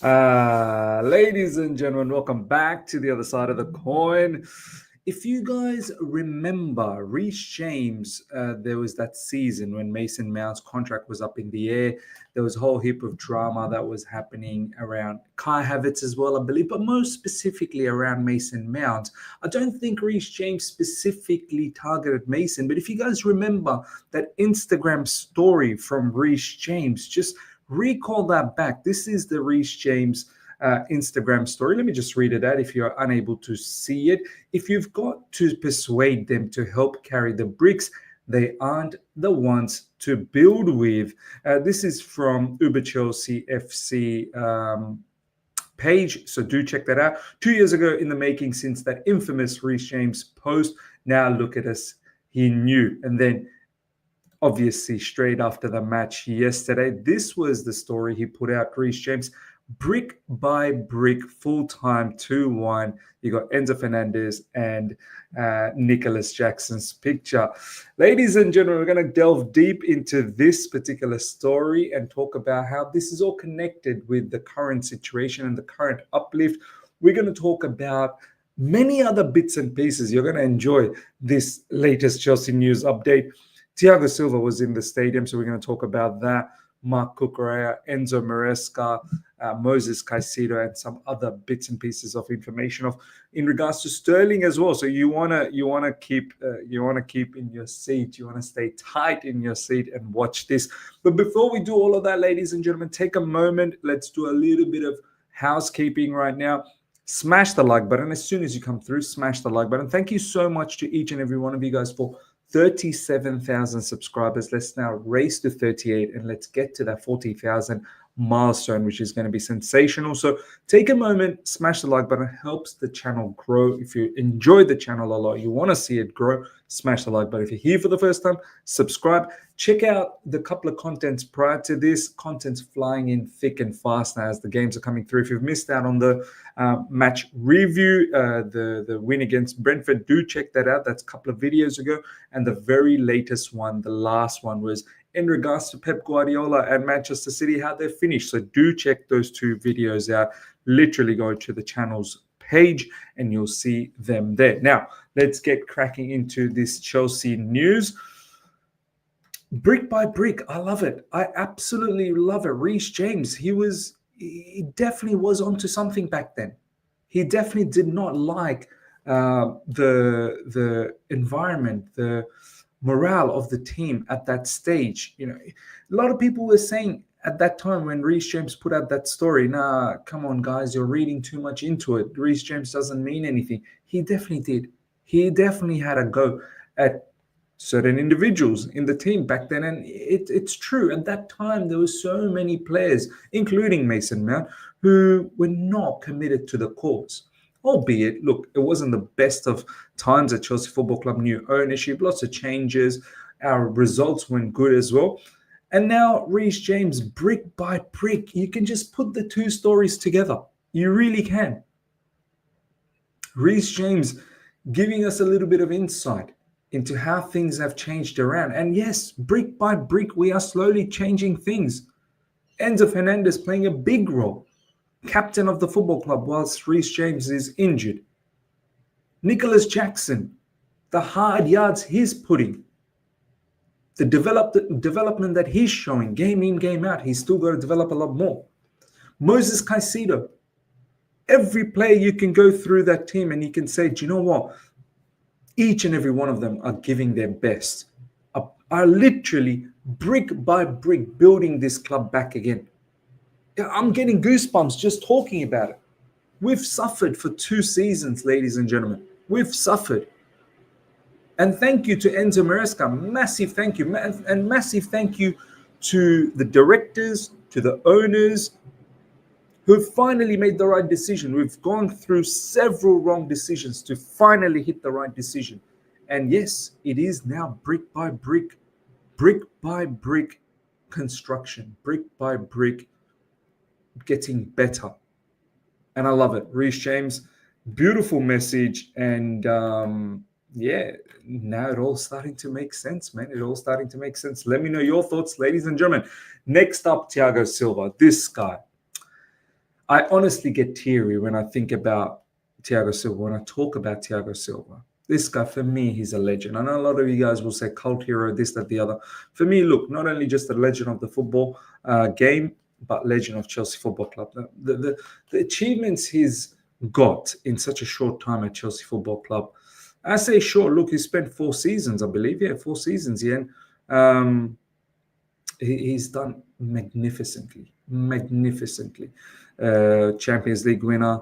Ladies and gentlemen, welcome back to the other side of the coin. If you guys remember, Reece James, there was that season when Mason Mount's contract was up in the air. There was a whole heap of drama that was happening around Kai Havertz as well, I believe, but most specifically around Mason Mount. I don't think Reece James specifically targeted Mason, but if you guys remember that Instagram story from Reece James, just recall that back. This is the Reece James Instagram story. Let me just read it out if you're unable to see it. If you've got to persuade them to help carry the bricks, they aren't the ones to build with. This is from Uber Chelsea FC page, so do check that out. 2 years ago in the making since that infamous Reece James post. Now look at us. He knew. And then obviously straight after the match yesterday, this was the story he put out. Reece James, brick by brick, full-time 2-1. You got Enzo Fernandez and Nicholas Jackson's picture. Ladies and gentlemen, we're going to delve deep into this particular story and talk about how this is all connected with the current situation and the current uplift. We're going to talk about many other bits and pieces. You're going to enjoy this latest Chelsea news update. Thiago Silva was in the stadium, so we're going to talk about that. Marc Cucurella, Enzo Maresca, Moses Caicedo, and some other bits and pieces of information in regards to Sterling as well. So you wanna keep in your seat. You wanna stay tight in your seat and watch this. But before we do all of that, ladies and gentlemen, take a moment. Let's do a little bit of housekeeping right now. Smash the like button as soon as you come through. Smash the like button. Thank you so much to each and every one of you guys for 37,000 subscribers. Let's now race to 38 and let's get to that 40,000 milestone, which is going to be sensational. So take a moment, smash the like button. It helps the channel grow. If you enjoy the channel a lot, you want to see it grow, smash the like button. If you're here for the first time, subscribe. Check out the couple of contents prior to this. Content's flying in thick and fast now as the games are coming through. If you've missed out on the match review, the win against Brentford, do check that out. That's a couple of videos ago. And the very latest one, the last one, was in regards to Pep Guardiola and Manchester City, how they finished. So do check those two videos out. Literally go to the channel's page and you'll see them there. Now, let's get cracking into this Chelsea news. Brick by brick, I love it. I absolutely love it. Reece James, he definitely was onto something back then. He definitely did not like the environment, the morale of the team at that stage. You know, a lot of people were saying at that time when Reece James put out that story, nah, come on, guys, you're reading too much into it. Reece James doesn't mean anything. He definitely did. He definitely had a go at certain individuals in the team back then. And it's true. At that time, there were so many players, including Mason Mount, who were not committed to the cause. Albeit, look, it wasn't the best of times at Chelsea Football Club, new ownership, lots of changes. Our results weren't good as well. And now Reece James, brick by brick, you can just put the two stories together. You really can. Reece James giving us a little bit of insight into how things have changed around. And yes, brick by brick, we are slowly changing things. Enzo Fernandez playing a big role. Captain of the football club whilst Reece James is injured. Nicholas Jackson, the hard yards he's putting. The development that he's showing, game in, game out, he's still got to develop a lot more. Moses Caicedo. Every player you can go through that team and you can say, do you know what? Each and every one of them are giving their best, are literally brick by brick building this club back again. I'm getting goosebumps just talking about it. We've suffered for 2 seasons, ladies and gentlemen. We've suffered. And thank you to Enzo Maresca. Massive thank you. And massive thank you to the directors, to the owners, who finally made the right decision. We've gone through several wrong decisions to finally hit the right decision. And yes, it is now brick by brick construction, brick by brick, getting better. And I love it. Reece James, beautiful message. And yeah, now it all starting to make sense, man. It all starting to make sense. Let me know your thoughts, ladies and gentlemen. Next up, Thiago Silva, this guy. I honestly get teary when I think about Thiago Silva, when I talk about Thiago Silva. This guy, for me, he's a legend. I know a lot of you guys will say cult hero, this, that, the other. For me, look, not only just a legend of the football game, but legend of Chelsea Football Club. The achievements he's got in such a short time at Chelsea Football Club. I say short, look, he spent 4 seasons, I believe. Yeah, 4 seasons, yeah. He's done magnificently. Champions League winner,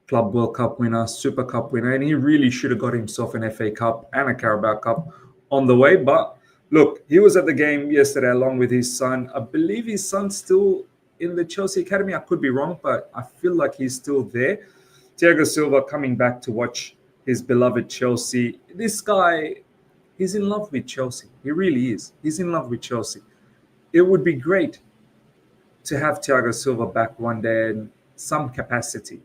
Club World Cup winner, Super Cup winner, and he really should have got himself an FA Cup and a Carabao Cup on the way. But look, he was at the game yesterday along with his son. I believe his son's still in the Chelsea Academy. I could be wrong, but I feel like he's still there. Thiago Silva coming back to watch his beloved Chelsea. This guy, he's in love with Chelsea. He really is. He's in love with Chelsea. It would be great to have Thiago Silva back one day in some capacity.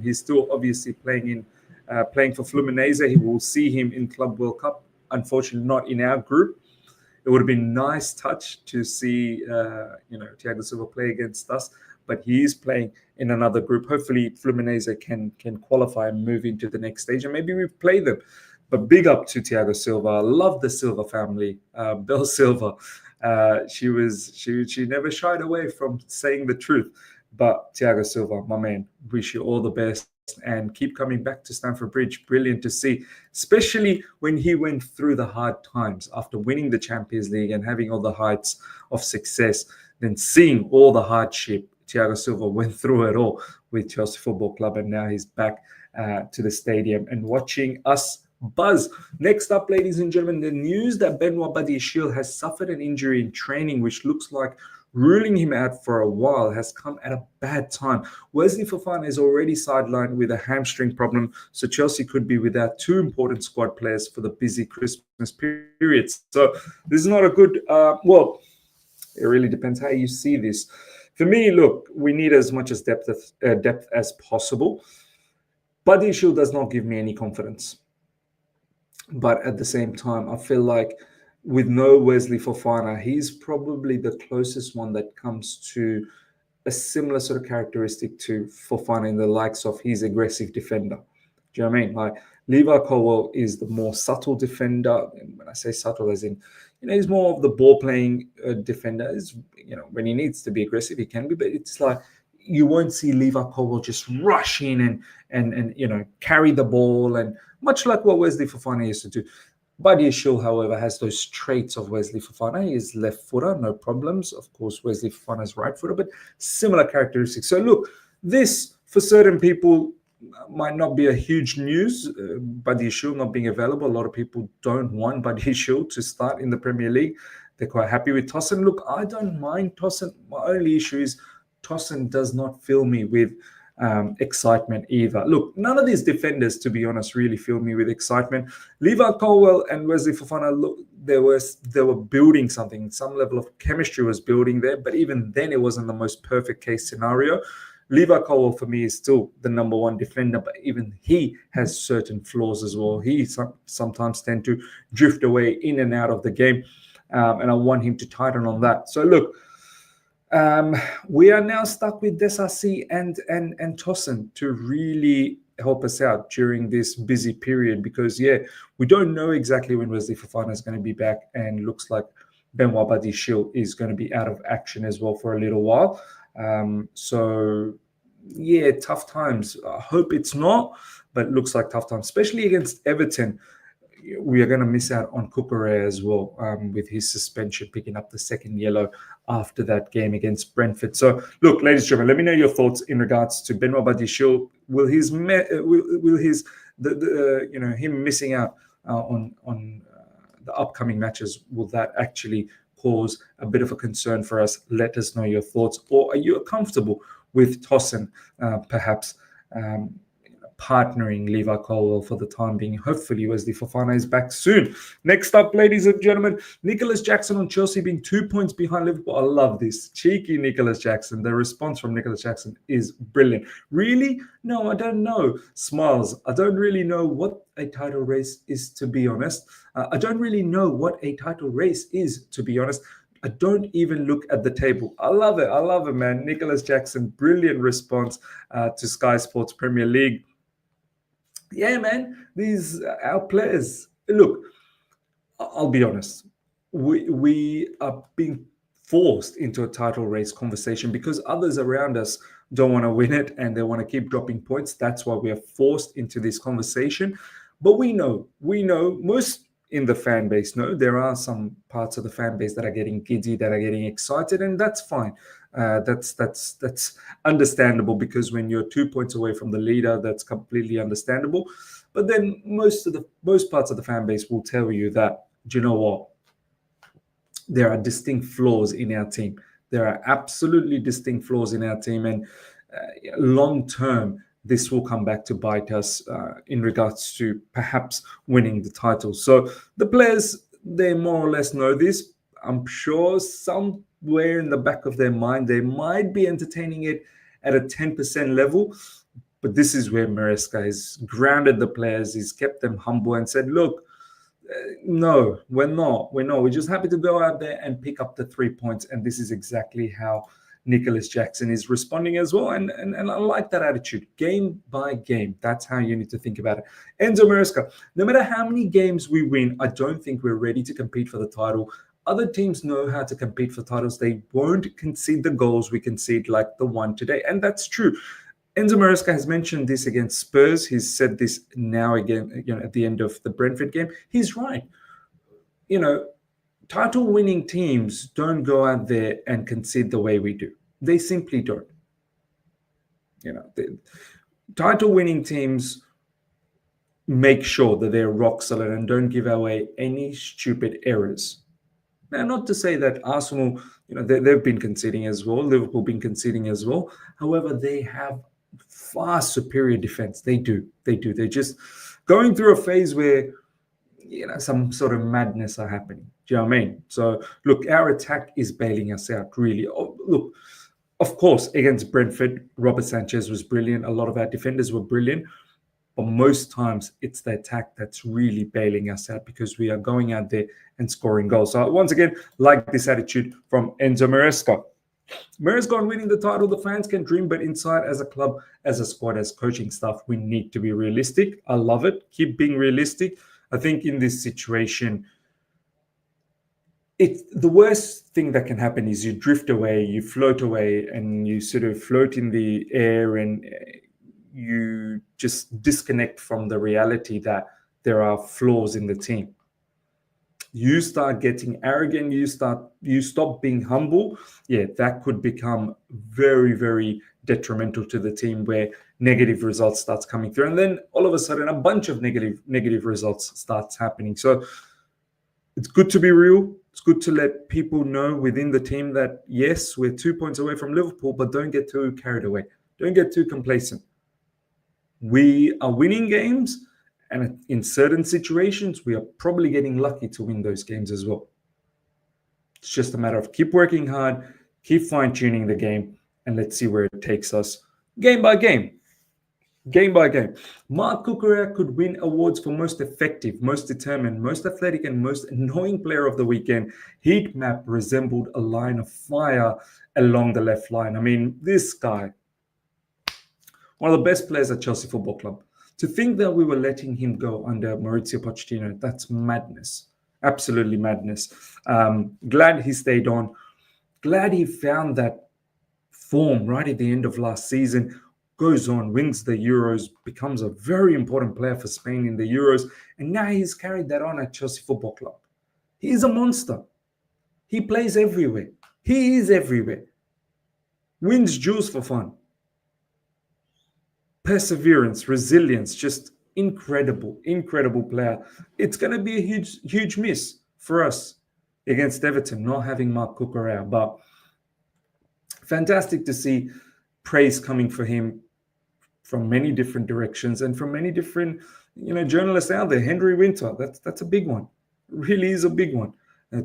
He's still obviously playing for Fluminense. He will see him in Club World Cup. Unfortunately, not in our group. It would have been a nice touch to see Thiago Silva play against us, but he is playing in another group. Hopefully, Fluminense can qualify and move into the next stage, and maybe we play them. But big up to Thiago Silva. I love the Silva family. Belle Silva. She never shied away from saying the truth. But Thiago Silva, my man, wish you all the best and keep coming back to Stamford Bridge. Brilliant to see, especially when he went through the hard times after winning the Champions League and having all the heights of success, then seeing all the hardship. Thiago Silva went through it all with Chelsea Football Club, and now he's back to the stadium and watching us buzz. Next up, ladies and gentlemen, the news that Benoit Badiashile has suffered an injury in training, which looks like ruling him out for a while, has come at a bad time. Wesley Fofana is already sidelined with a hamstring problem, so Chelsea could be without 2 important squad players for the busy Christmas period. So this is not a good, it really depends how you see this. For me, look, we need as much as depth as possible. Badiashile does not give me any confidence. But at the same time, I feel like with no Wesley Fofana, he's probably the closest one that comes to a similar sort of characteristic to Fofana in the likes of his aggressive defender. Do you know what I mean? Like Levi Colwill is the more subtle defender. And when I say subtle, as in, he's more of the ball-playing defender. When he needs to be aggressive, he can be. But it's like you won't see Levi Colwill just rush in and carry the ball, and much like what Wesley Fofana used to do. Badiashile, however, has those traits of Wesley Fofana. He is left footer, no problems. Of course, Wesley Fofana is right footer, but similar characteristics. So look, this for certain people might not be a huge news. Badiashile not being available. A lot of people don't want Badiashile to start in the Premier League. They're quite happy with Tosin. Look, I don't mind Tosin. My only issue is Tosin does not fill me with excitement either. Look, none of these defenders, to be honest, really fill me with excitement. Levi Colwill and Wesley Fofana, look, they were building something. Some level of chemistry was building there, but even then, it wasn't the most perfect case scenario. Levi Colwill, for me, is still the number 1 defender, but even he has certain flaws as well. He sometimes tend to drift away in and out of the game, and I want him to tighten on that. So look, we are now stuck with Desasi and Tosin to really help us out during this busy period, because we don't know exactly when Wesley Fofana is going to be back, and looks like Benoit Badiashile is going to be out of action as well for a little while. Tough times. I hope it's not, but it looks like tough times, especially against Everton. We are going to miss out on Cucurella as well, with his suspension, picking up the 2nd yellow after that game against Brentford. So, look, ladies and gentlemen, let me know your thoughts in regards to Benoit Badiashile. Will him missing out on the upcoming matches, will that actually cause a bit of a concern for us? Let us know your thoughts. Or are you comfortable with Tosin perhaps partnering Levi Colwill for the time being? Hopefully Wesley Fofana is back soon. Next up, ladies and gentlemen, Nicholas Jackson on Chelsea being 2 points behind Liverpool. I love this. Cheeky Nicholas Jackson. The response from Nicholas Jackson is brilliant. Really? No, I don't know. Smiles. I don't really know what a title race is, to be honest. I don't really know what a title race is, to be honest. I don't even look at the table. I love it. I love it, man. Nicholas Jackson, brilliant response to Sky Sports Premier League. Yeah, man, these our players. Look, I'll be honest. We are being forced into a title race conversation because others around us don't want to win it and they want to keep dropping points. That's why we are forced into this conversation. But we know most in the fan base know there are some parts of the fan base that are getting giddy, that are getting excited, and that's fine. That's understandable because when you're 2 points away from the leader, that's completely understandable. But then most parts of the fan base will tell you that, do you know what? There are distinct flaws in our team. There are absolutely distinct flaws in our team, and long term, this will come back to bite us in regards to perhaps winning the title. So the players, they more or less know this. I'm sure somewhere in the back of their mind, they might be entertaining it at a 10% level. But this is where Maresca has grounded the players, he's kept them humble and said, look, no, we're not. We're just happy to go out there and pick up the 3 points. And this is exactly how Nicholas Jackson is responding as well. And I like that attitude. Game by game. That's how you need to think about it. Enzo Maresca, no matter how many games we win, I don't think we're ready to compete for the title. Other teams know how to compete for titles. They won't concede the goals we concede like the one today. And that's true. Enzo Maresca has mentioned this against Spurs. He's said this now again, at the end of the Brentford game. He's right. Title-winning teams don't go out there and concede the way we do. They simply don't. Title-winning teams make sure that they're rock solid and don't give away any stupid errors. Now, not to say that Arsenal, they've been conceding as well. Liverpool been conceding as well. However, they have far superior defense. They do. They're just going through a phase where, some sort of madness are happening. Do you know what I mean? So, look, our attack is bailing us out, really. Oh, look, of course, against Brentford, Robert Sanchez was brilliant. A lot of our defenders were brilliant. But most times, it's the attack that's really bailing us out because we are going out there and scoring goals. So, once again, like this attitude from Enzo Maresca. Maresca on winning the title, the fans can dream, but inside, as a club, as a squad, as coaching staff, we need to be realistic. I love it. Keep being realistic. I think in this situation, the worst thing that can happen is you drift away, you float away, and you sort of float in the air and you just disconnect from the reality that there are flaws in the team. You start getting arrogant, you stop being humble. Yeah, that could become very, very detrimental to the team, where negative results starts coming through. And then all of a sudden, a bunch of negative results starts happening. So it's good to be real. It's good to let people know within the team that, yes, we're 2 points away from Liverpool, but don't get too carried away. Don't get too complacent. We are winning games. And in certain situations, we are probably getting lucky to win those games as well. It's just a matter of keep working hard, keep fine-tuning the game, and let's see where it takes us game by game. Game by game. Mark Cucurella could win awards for most effective, most determined, most athletic, and most annoying player of the weekend. Heat map resembled a line of fire along the left line. I mean, this guy, one of the best players at Chelsea Football Club. To think that we were letting him go under Maurizio Pochettino, that's madness. Absolutely madness. Glad he stayed on. Glad he found that form right at the end of last season. Goes on, wins the Euros, becomes a very important player for Spain in the Euros. And now he's carried that on at Chelsea Football Club. He is a monster. He plays everywhere. He is everywhere. Wins duels for fun. Perseverance, resilience, just incredible player. It's going to be a huge miss for us against Everton, not having Mark Cucurella. But fantastic to see praise coming for him from many different directions and from many different, journalists out there. Henry Winter, that's a big one. Really is a big one.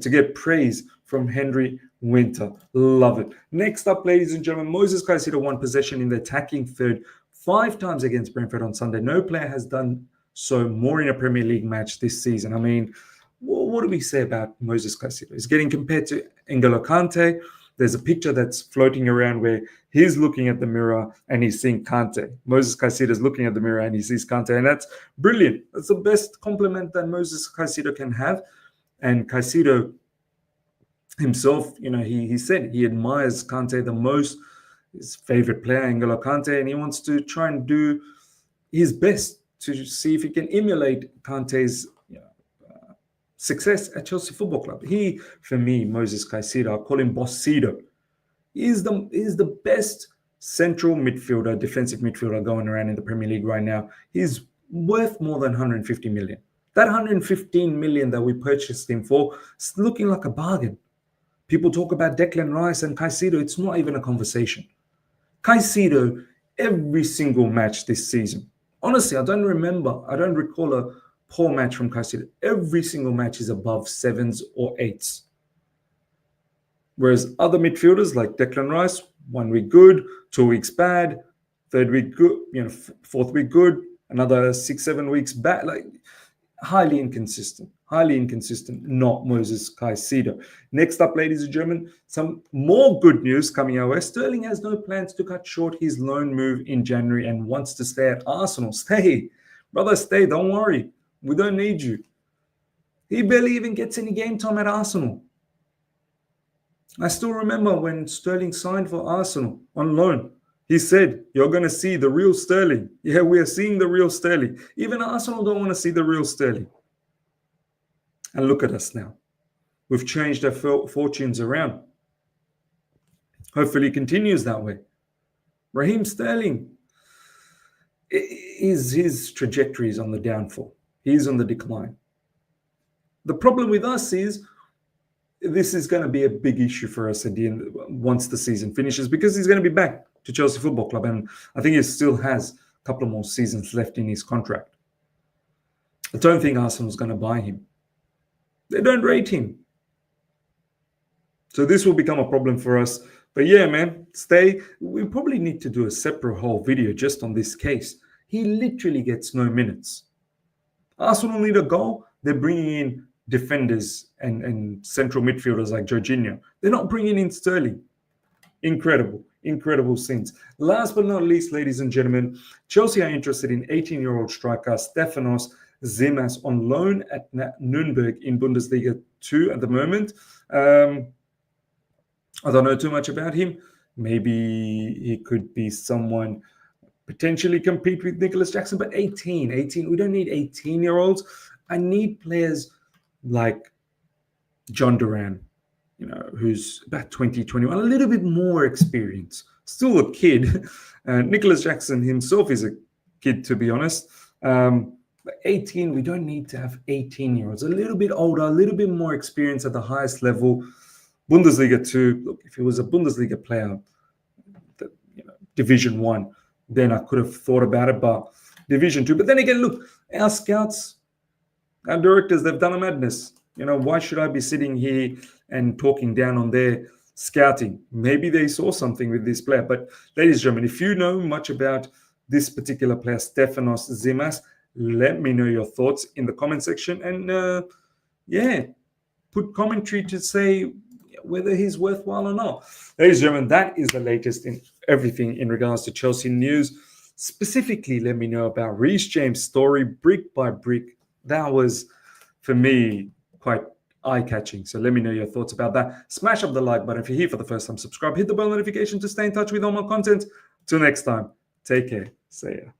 To get praise from Henry Winter. Love it. Next up, ladies and gentlemen, Moses Caicedo won possession in the attacking third 5 times against Brentford on Sunday. No player has done so more in a Premier League match this season. I mean, what do we say about Moses Caicedo? He's getting compared to N'Golo Kante, there's a picture that's floating around where he's looking at the mirror and he's seeing Kante. Moses Caicedo is looking at the mirror and he sees Kante, and that's brilliant. That's the best compliment that Moses Caicedo can have. And Caicedo himself, he said he admires Kante the most, his favorite player, N'Golo Kante, and he wants to try and do his best to see if he can emulate Kante's success at Chelsea Football Club. He, for me, Moses Caicedo, I call him Bossido. He's the best central midfielder, defensive midfielder going around in the Premier League right now. He's worth more than 150 million. That 115 million that we purchased him for is looking like a bargain. People talk about Declan Rice and Caicedo. It's not even a conversation. Caicedo, every single match this season. Honestly, I don't recall a poor match from Caicedo. Every single match is above 7s or 8s. Whereas other midfielders like Declan Rice, 1 week good, 2 weeks bad, 3rd week good, 4th week good, another 6-7 weeks bad. Highly inconsistent, not Moses Caicedo. Next up, ladies and gentlemen, some more good news coming our way. Sterling has no plans to cut short his loan move in January and wants to stay at Arsenal. Stay. Brother, stay. Don't worry. We don't need you. He barely even gets any game time at Arsenal. I still remember when Sterling signed for Arsenal on loan. He said, you're going to see the real Sterling. Yeah, we are seeing the real Sterling. Even Arsenal don't want to see the real Sterling. And look at us now. We've changed our fortunes around. Hopefully it continues that way. Raheem Sterling, his trajectory is on the downfall. He's on the decline. The problem with us is this is going to be a big issue for us at the end once the season finishes, because he's going to be back to Chelsea Football Club, and I think he still has a couple of more seasons left in his contract. I don't think Arsenal's going to buy him. They don't rate him. So this will become a problem for us. But yeah, man, stay. We probably need to do a separate whole video just on this case. He literally gets no minutes. Arsenal need a goal. They're bringing in defenders and central midfielders like Jorginho. They're not bringing in Sterling. Incredible scenes. Last but not least, ladies and gentlemen, Chelsea are interested in 18-year-old striker Stefanos Tsitsipas on loan at Nürnberg in Bundesliga 2 at the moment. I don't know too much about him. Maybe he could be someone potentially compete with Nicholas Jackson, but 18. We don't need 18-year-olds. I need players like John Duran, who's about 20, 21, a little bit more experience. Still a kid. Nicholas Jackson himself is a kid, to be honest. But 18, we don't need to have 18-year-olds. A little bit older, a little bit more experience at the highest level. Bundesliga 2, look, if he was a Bundesliga player, Division 1, then I could have thought about it, but Division 2. But then again, look, our scouts, our directors, they've done a madness. Why should I be sitting here and talking down on their scouting? Maybe they saw something with this player. But ladies and gentlemen, if you know much about this particular player, Stefanos Tsitsipas, let me know your thoughts in the comment section. And put commentary to say whether he's worthwhile or not. Ladies and gentlemen, that is the latest in everything in regards to Chelsea news. Specifically, let me know about Reece James' story, brick by brick. That was, for me, quite eye-catching. So let me know your thoughts about that. Smash up the like button if you're here for the first time. Subscribe, hit the bell notification to stay in touch with all my content. Till next time, take care. See ya.